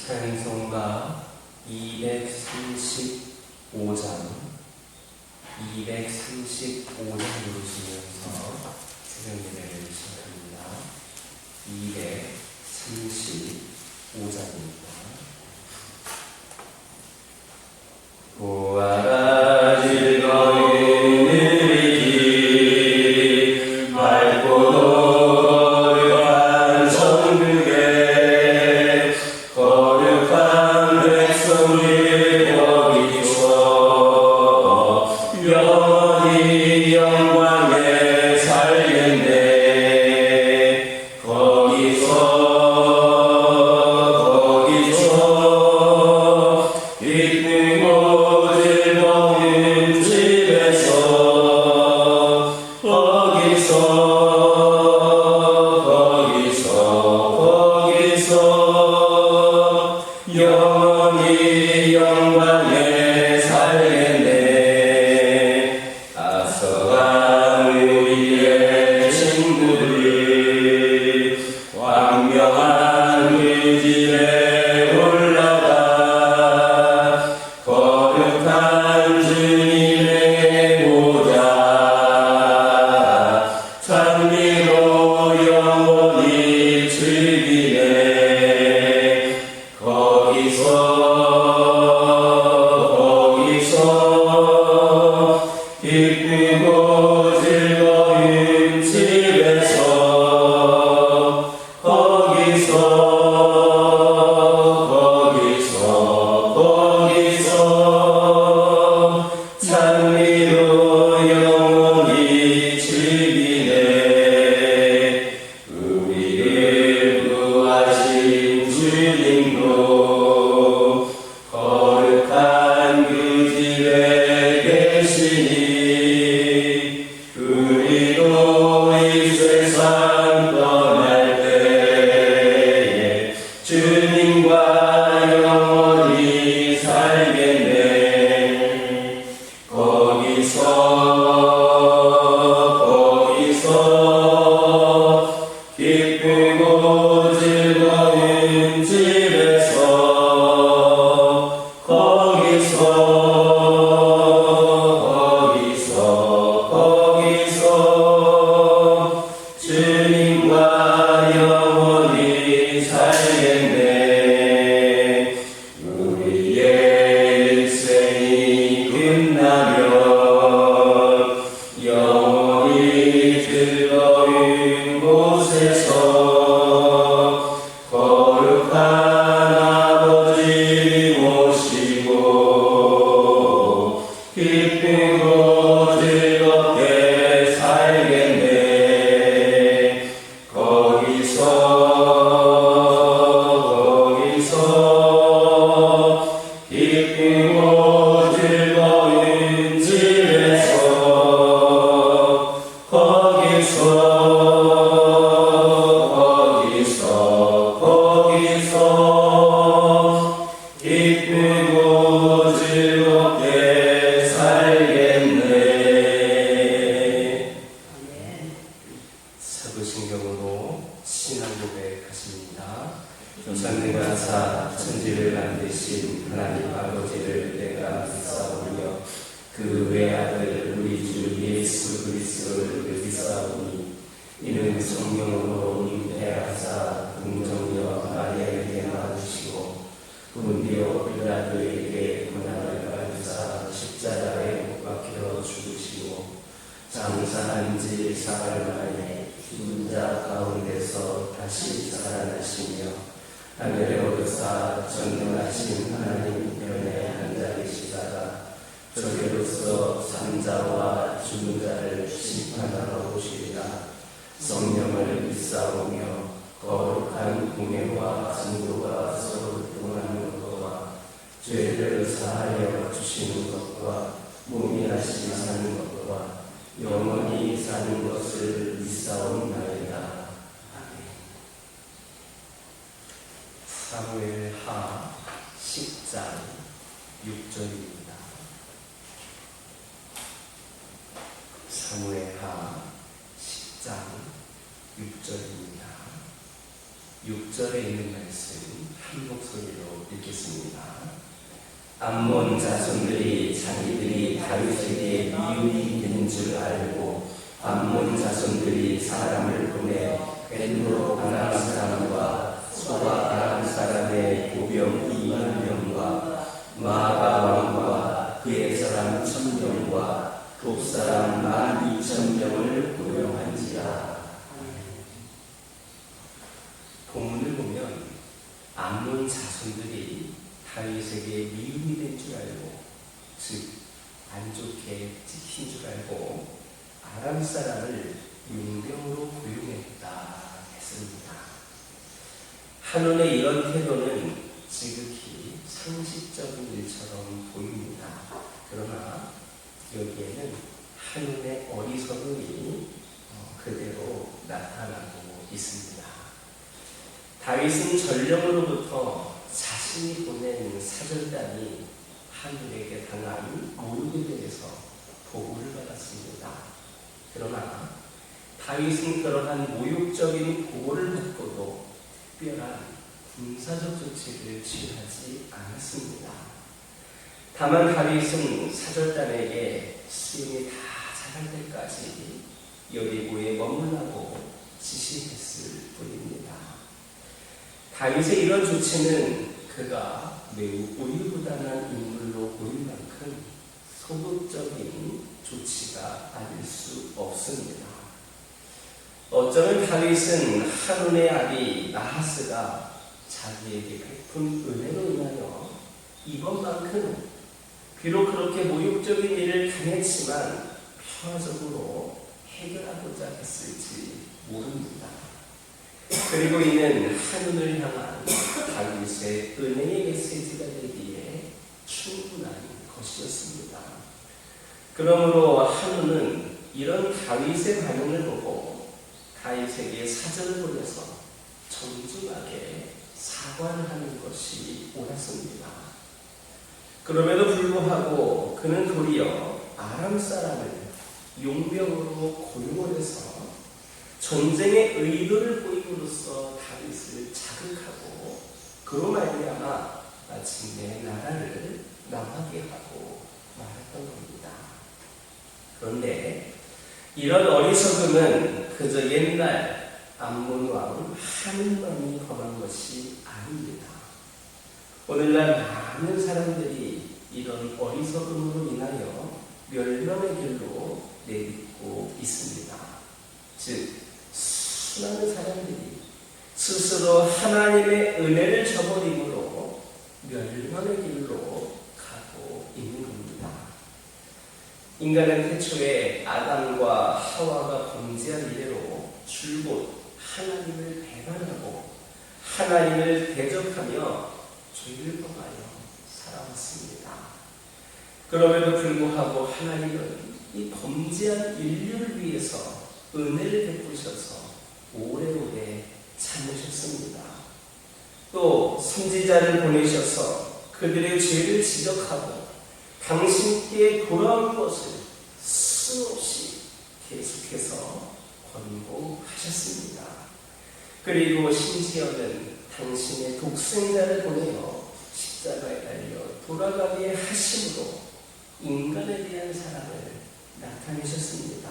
찬송가 235장 부르시면서 새벽 예배를 시작합니다. 235장입니다. 보아라 즐거운 느리기 맑고 거룩한 천국에 거룩한 백성들 거기서 영원히 영광에 살겠네. 거기서 이쁜 곳을 먹는 집에서 거기서 영원히 영광에 살겠네. 앞서간 우리의 친구들 광명한 그 집에 올라가 거룩한 주님에게 보자. 찬미로 영원히 즐기네. 거기서 기쁘고 즐거운 집에서 거기서 찬미로 영원히 즐기네. 우리를 구하신 주님도 거룩한 그 집에 계시니 우리도 이 세상 떠날 때에 주님과 영원히 살겠네. 거기서 기쁘고 즐거운 집에서 거기서 주님과 영원히 살겠네. 우리의 일생이 끝나면 영원히 즐거운 곳에서 거룩한 아버지 모시고 기쁘고 즐겁게 살겠네. 거기서 기쁘고 즐거운 집에서 거기서 기쁘고 즐겁게 살겠네. 사도신경으로 신앙 고백하십니다. 전능하사 천지를 만드신 하나님 아버지를 내가 믿사오며 그 외아들 우리 주 예수 그리스도를 믿사오니 이는 성령으로 잉태하사 동정녀 마리아에게 낳으시고 본디오 빌라도에게 고난을 받으사 십자가에 못 박혀 죽으시고 장사한 지 사흘 만에 죽은 자 가운데서 다시 살아나시며 하늘에 오르사 전능하신 하나님 편에 앉아 계시다가 저리로서 산자와 죽은 자를 심판하러 오시리라. 성령을 믿사오며 거룩한 공예와 진도가 서로 동하는 것과 죄를 사하여 주시는 것과 몸이 다시 사는 것과 영원히 사는 것을 믿사옵나이다. 아멘. 사무엘하 10장 6절입니다. 사무엘하 10장 6절입니다. 6절에 있는 말씀 한 목소리로 읽겠습니다. 암몬 자손들이 자기들이 다윗에게 미움이 되는 줄 알고 암몬 자손들이 사람을 보내 벤으로 아람 사람과 소바 아람 사람의 보병 2만 명과 마아가 왕과 그의 사람 1,000명과 톱 사람 12,000명을 고용한지라. 본문을 보면 암몬 자손들이 다윗에게 미움이 된 줄 알고, 즉 안 좋게 찍힌 줄 알고 아람 사람을 용병으로 고용했다 했습니다. 한온의 이런 태도는 지극히 상식적인 일처럼 보입니다. 그러나 여기에는 한온의 어리석음이 그대로 나타나고 있습니다. 다윗은 전령으로부터 자신이 보낸 사절단이 한온에게 당한 모욕에 대해서 보고를 받았습니다. 그러나 다윗은 그러한 모욕적인 보고를 받고도 특별한 군사적 조치를 취하지 않았습니다. 다만 다윗은 사절단에게 수임이 다 자랄 때까지 여리고에 머물라고 지시했을 뿐입니다. 다윗의 이런 조치는 그가 매우 우유부단한 인물로 보일 만큼 소극적인 조치가 아닐 수 없습니다. 어쩌면 다윗은 한온의 아비 나하스가 자기에게 베푼 은혜로 인하여 이번만큼은 비록 그렇게 모욕적인 일을 당했지만 평화적으로 해결하고자 했을지 모릅니다. 그리고 이는 한온을 향한 다윗의 은혜의 메시지가 되기에 충분한 것이었습니다. 그러므로 한온은 이런 다윗의 반응을 보고 다윗에게 사절을 보내서 정중하게 사과를 하는 것이 옳았습니다. 그럼에도 불구하고 그는 도리어 아람 사람을 용병으로 고용을 해서 전쟁의 의도를 보임으로써 다윗을 자극하고 그로 말미암아 마침내 나라를 망하게 하고 말했던 겁니다. 그런데 이런 어리석음은 그저 옛날 암몬 왕 한온만이 범한 것이 아닙니다. 오늘날 많은 사람들이 이런 어리석음으로 인하여 멸망의 길로 내딛고 있습니다. 즉 수많은 사람들이 스스로 하나님의 은혜를 저버림으로 멸망의 길로 가고 있는 겁니다. 인간은 태초에 아담과 하와가 범죄한 이래로 줄곧 하나님을 배반하고 하나님을 대적하며 죄를 범하여 살아왔습니다. 그럼에도 불구하고 하나님은 이 범죄한 인류를 위해서 은혜를 베푸셔서 오래오래 참으셨습니다. 또 선지자를 보내셔서 그들의 죄를 지적하고 당신께 돌아올 것을 수없이 계속해서 권고하셨습니다. 그리고 심지어는 당신의 독생자를 보내어 십자가에 달려 돌아가게 하심으로 인간에 대한 사랑을 나타내셨습니다.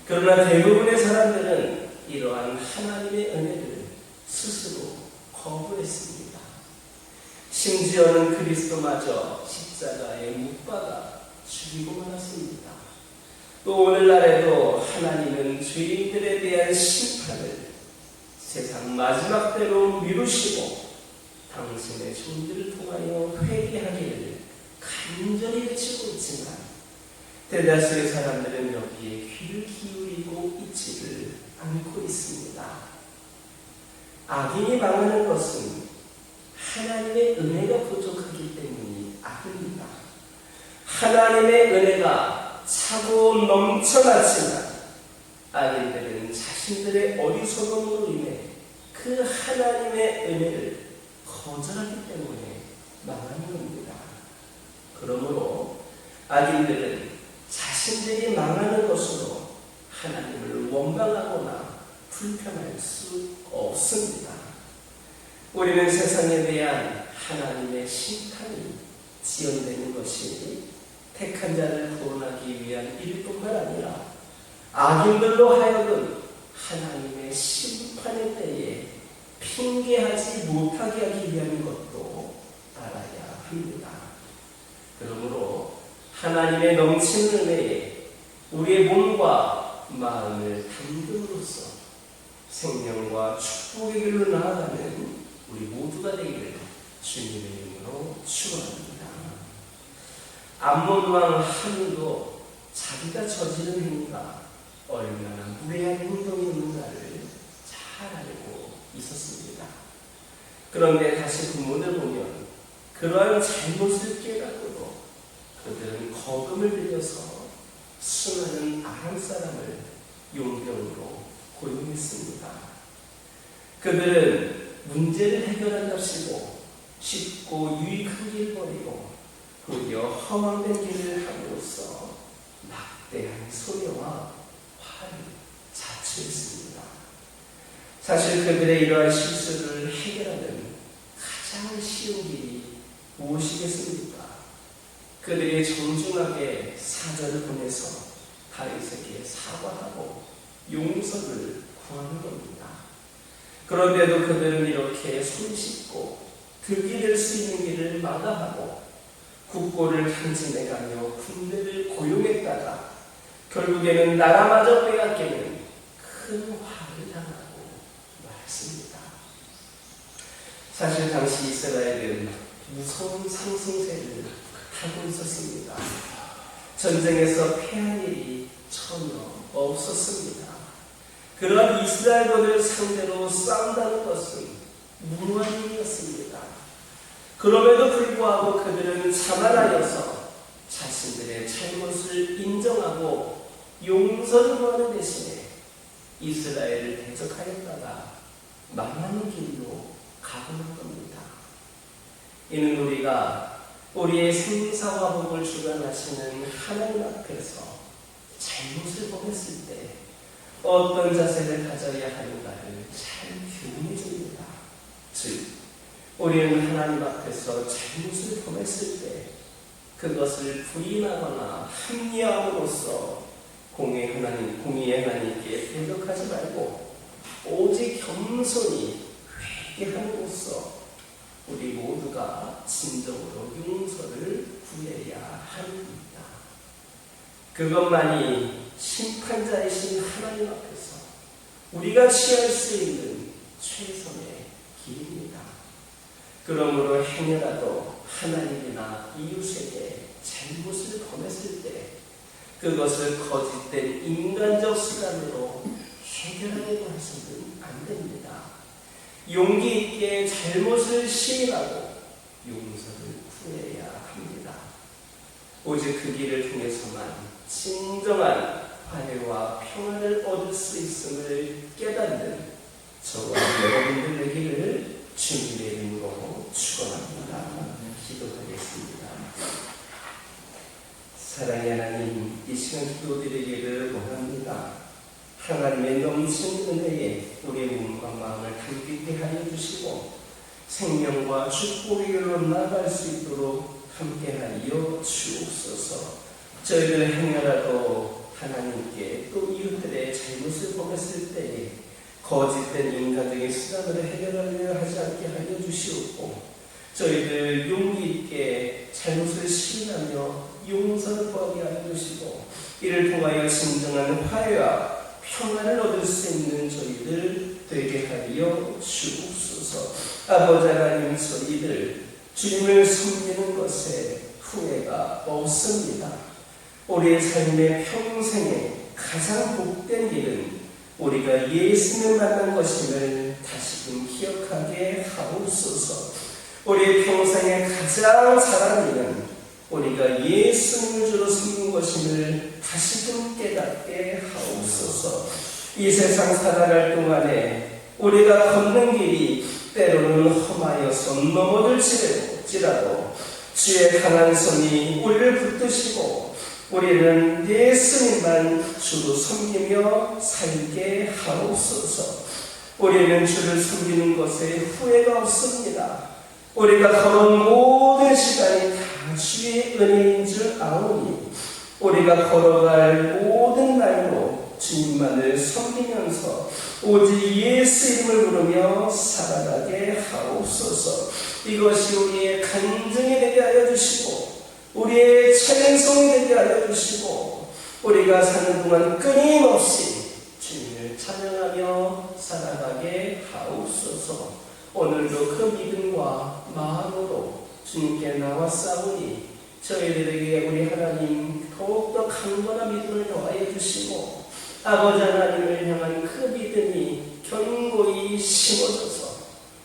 그러나 대부분의 사람들은 이러한 하나님의 은혜를 스스로 거부했습니다. 심지어는 그리스도마저 십자가에 못 박아 죽이고 말았습니다. 또 오늘날에도 하나님은 죄인들에 대한 심판을 세상 마지막 때로 미루시고 당신의 종들을 통하여 회개하기를 간절히 외치고 있지만 대다수의 사람들은 여기에 귀를 기울이고 있지를 않고 있습니다. 악인이 망하는 것은 하나님의 은혜가 부족하기 때문이 아닙니다. 하나님의 은혜가 차고 넘쳐났지만 악인들은 자신들의 어리석음으로 인해 그 하나님의 은혜를 거절하기 때문에 망하는 겁니다. 그러므로 악인들은 자신들이 망하는 것으로 하나님을 원망하거나 불편할 수 없습니다. 우리는 세상에 대한 하나님의 심판이 지연되는 것이 택한 자를 구원하기 위한 일뿐만 아니라 악인들로 하여금 하나님의 심판의 때에 핑계하지 못하게 하기 위한 것도 알아야 합니다. 그러므로 하나님의 넘치는 은혜에 우리의 몸과 마음을 담금으로써 생명과 축복의 길로 나아가는 우리 모두가 되기를 주님의 이름으로 축원합니다. 암몬 왕 한도 자기가 저지른 행위가 얼마나 무례한 행동이었는가를 잘 알고 있었습니다. 그런데 다시 본문을 보면 그러한 잘못을 깨닫고도 그들은 거금을 들여서 수많은 아람 사람을 용병으로 고용했습니다. 그들은 문제를 해결한답시고 쉽고 유익한 길 버리고 도리어 허황된 길을 함으로써 막대한 소녀와 화를 자초했습니다. 사실 그들의 이러한 실수를 해결하는 가장 쉬운 길이 무엇이겠습니까? 그들이 정중하게 사절을 보내서 다윗에게 사과하고 용서를 구하는 겁니다. 그런데도 그들은 이렇게 손쉽고 득이 될 수 있는 길을 마다하고 국고를 탕진해가며 군대를 고용했다가 결국에는 나라마저 빼앗기는 큰 화를 당하고 말았습니다. 사실 당시 이스라엘은 무서운 상승세를 타고 있었습니다. 전쟁에서 패한 일이 전혀 없었습니다. 그런 이스라엘군을 상대로 싸운다는 것은 무모한 일이었습니다. 그럼에도 불구하고 그들은 자만하여서 자신들의 잘못을 인정하고 용서를 구하는 대신에 이스라엘을 대적하였다가 망하는 길로 가보는 겁니다. 이는 우리가 우리의 생사와 복을 주관하시는 하나님 앞에서 잘못을 범했을 때 어떤 자세를 가져야 하는가를 잘 교훈해 줍니다. 즉, 우리는 하나님 앞에서 잘못을 범했을 때 그것을 부인하거나 합리화함으로써 공의의 하나님께 대적하지 말고 오직 겸손히 회개함으로써 우리 모두가 진정으로 용서를 구해야 합니다. 그것만이 심판자이신 하나님 앞에서 우리가 취할 수 있는 최선의 길입니다. 그러므로 행여라도 하나님이나 이웃에게 잘못을 범했을 때 그것을 거짓된 인간적 수단으로 해결하려고 해서는 안 됩니다. 용기 있게 잘못을 시인하고 용서를 구해야 합니다. 오직 그 길을 통해서만 진정한 화해와 평화를 얻을 수 있음을 깨닫는 저와 여러분들 되기를 주님의 이름으로 축원합니다. 기도하겠습니다. 사랑의 하나님, 이 시간 기도드리기를 원합니다. 하나님의 넘치는 은혜에 우리의 몸과 마음을 담기게 하여 주시고 생명과 축복의 길로 나아갈 수 있도록 함께하여 주옵소서. 저희들 행여라도 하나님께 또 이웃들의 잘못을 범했을 때에 거짓된 인간적인 수단으로 해결하려 하지 않게 하여 주시옵고 저희들 용기 있게 잘못을 시인하며 용서를 구하게 하여 주시고 이를 통하여 진정한 화해와 평안을 얻을 수 있는 저희들 되게 하여 주옵소서. 아버지 하나님, 저희들 주님을 섬기는 것에 후회가 없습니다. 우리의 삶의 평생에 가장 복된 일은 우리가 예수님을 만난 것임을 다시금 기억하게 하옵소서. 우리의 평생에 가장 잘하는 일은 우리가 예수님을 주로 섬긴 것임을 다시금 깨닫게 하옵소서. 이 세상 살아갈 동안에 우리가 걷는 길이 때로는 험하여서 넘어질지라도 주의 강한 손이 우리를 붙드시고 우리는 예수님만 주로 섬기며 살게 하옵소서. 우리는 주를 섬기는 것에 후회가 없습니다. 우리가 걸은 모든 시간이 다 주의 은혜인 줄 아오니 우리가 걸어갈 모든 날로 주님만을 섬기면서 오직 예수 이름을 부르며 살아가게 하옵소서. 이것이 우리의 간증이 되게 하여 주시고 우리의 찬송이 되게 하여 주시고 우리가 사는 동안 끊임없이 주님을 찬양하며 살아가게 하옵소서. 오늘도 그 믿음과 마음으로 주님께 나왔사오니 저희들에게 우리 하나님 더욱더 강건한 믿음을 더하여 주시고 아버지 하나님을 향한 그 믿음이 견고히 심어져서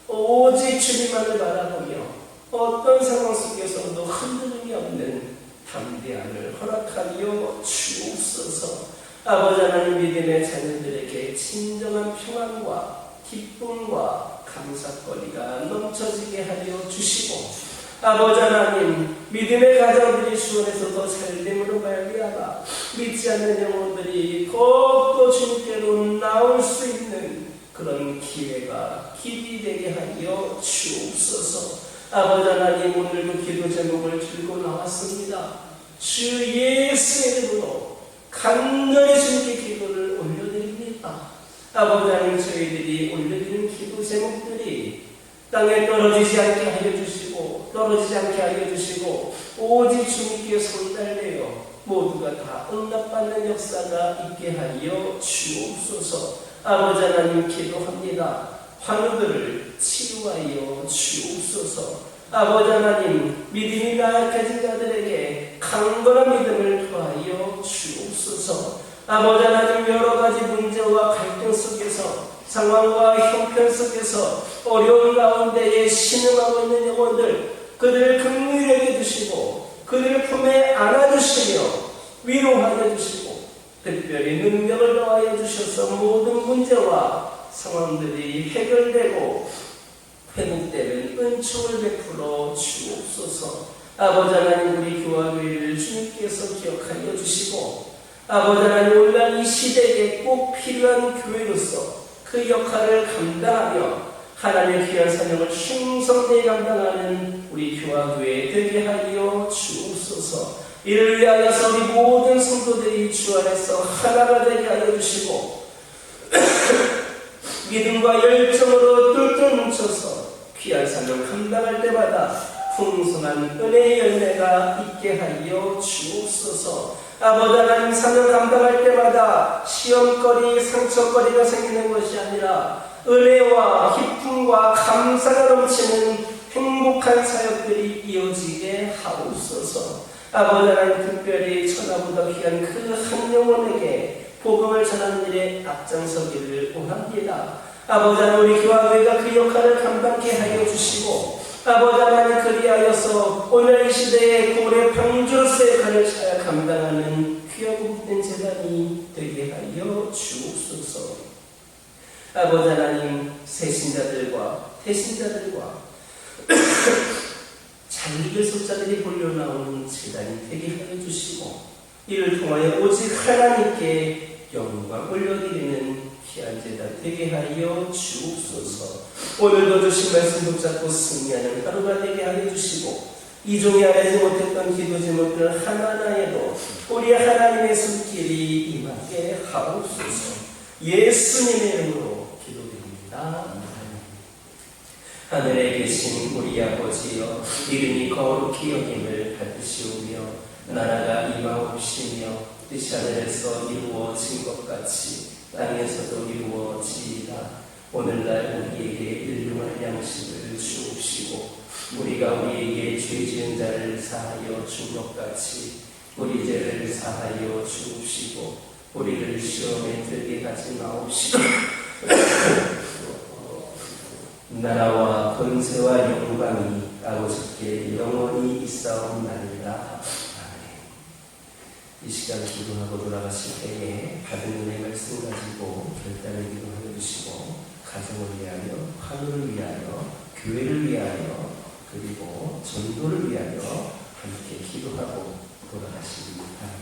오직 주님만을 바라보며 어떤 상황 속에서도 흔들림이 없는 담대함을 허락하여 주옵소서. 아버지 하나님 믿음의 자녀들에게 진정한 평안과 기쁨과 감사거리가 넘쳐지게 하여 주시고 아버지 하나님 믿음의 가정들이 수원에서 더 잘됨으로 말미암아 믿지 않는 영혼들이 더욱더 주님께로 나올 수 있는 그런 기회가 길이 되게 하여 주옵소서. 아버지 하나님 오늘도 기도 제목을 들고 나왔습니다. 주 예수의 이름으로 간절히 주님께 기도를 올려드립니다. 아버지 하나님 저희들이 올려드리는 기도 제목들이 땅에 떨어지지 않게 하여 주시고 떨어지지 않게 하여 주시고 오직 주님께 손달되어 모두가 다 응답받는 역사가 있게 하여 주옵소서. 아버지 하나님 기도합니다. 환우들을 치유하여 주옵소서. 아버지 하나님 믿음이 나약해진 자들에게 강건한 믿음을 더하여 주옵소서. 아버지 하나님 여러 가지 문제와 갈등 속에서 상황과 형편 속에서 어려운 가운데에 신음하고 있는 영혼들 그들을 긍휼히 여겨주시고 그들을 품에 안아주시며 위로하여 주시고 특별히 능력을 더하여 주셔서 모든 문제와 상황들이 해결되고 회복되는 은총을 베풀어 주옵소서. 아버지 하나님 우리 교화교회를 주님께서 기억하여 주시고 아버지 하나님 오늘날 이 시대에 꼭 필요한 교회로서 그 역할을 감당하며 하나님의 귀한 사명을 충성되게 감당하는 우리 교화교회 되게 하여 주옵소서. 이를 위하여서 우리 모든 성도들이 주 안에서 하나가 되게 하여 주시고 믿음과 열정으로 똘똘 뭉쳐서 귀한 사명 감당할 때마다 풍성한 은혜의 열매가 있게 하여 주옵소서. 아버지 하나님 사명 감당할 때마다 시험거리 상처거리가 생기는 것이 아니라 은혜와 기쁨과 감사가 넘치는 행복한 사역들이 이어지게 하옵소서. 아버지 하나님 특별히 천하보다 귀한 그 한 영혼에게 복음을 전하는 일에 앞장서기를 원합니다. 아버지 하나님 우리 교화교회가 그 역할을 감당케 하여 주시고 아버지 하나님 그리하여서 오늘 이 시대에 고래 방주로서의 역할을 잘 감당하는 귀하고 복된 재단이 되게 하여 주옵소서. 아버지 하나님 세신자들과 태신자들과 장기들 속자들이 몰려 나오는 재단이 되게 하여 주시고 이를 통하여 오직 하나님께 영광 올려드리는 귀한 재단 되게 하여 주옵소서. 오늘도 주신 말씀 붙잡고 승리하는 하루가 되게 하여 주시고 이종이 알지 못했던 기도 제목들 하나하나에도 우리 하나님의 손길이 임하게 하옵소서. 예수님의 이름으로 기도드립니다. 하늘에 계신 우리 아버지여 이름이 거룩히 여김을 받으시오며 나라가 임하옵시며 뜻이 하늘에서 이루어진 것 같이 땅에서도 이루어지이다. 오늘날 우리에게 일용할 양식을 주옵시고 우리가 우리에게 죄 지은 자를 사하여 준 것 같이 우리 죄를 사하여 주옵시고 우리를 시험에 들게 하지 마옵시고 나라와 권세와 영광이 아버지께 영원히 있사옵나이다. 이 시간 기도하고 돌아가실 때에 받은 은혜의 말씀 가지고 결단을 기도하여 주시고 가정을 위하여, 환우를 위하여, 교회를 위하여, 그리고 전도를 위하여 함께 기도하고 돌아가십니다.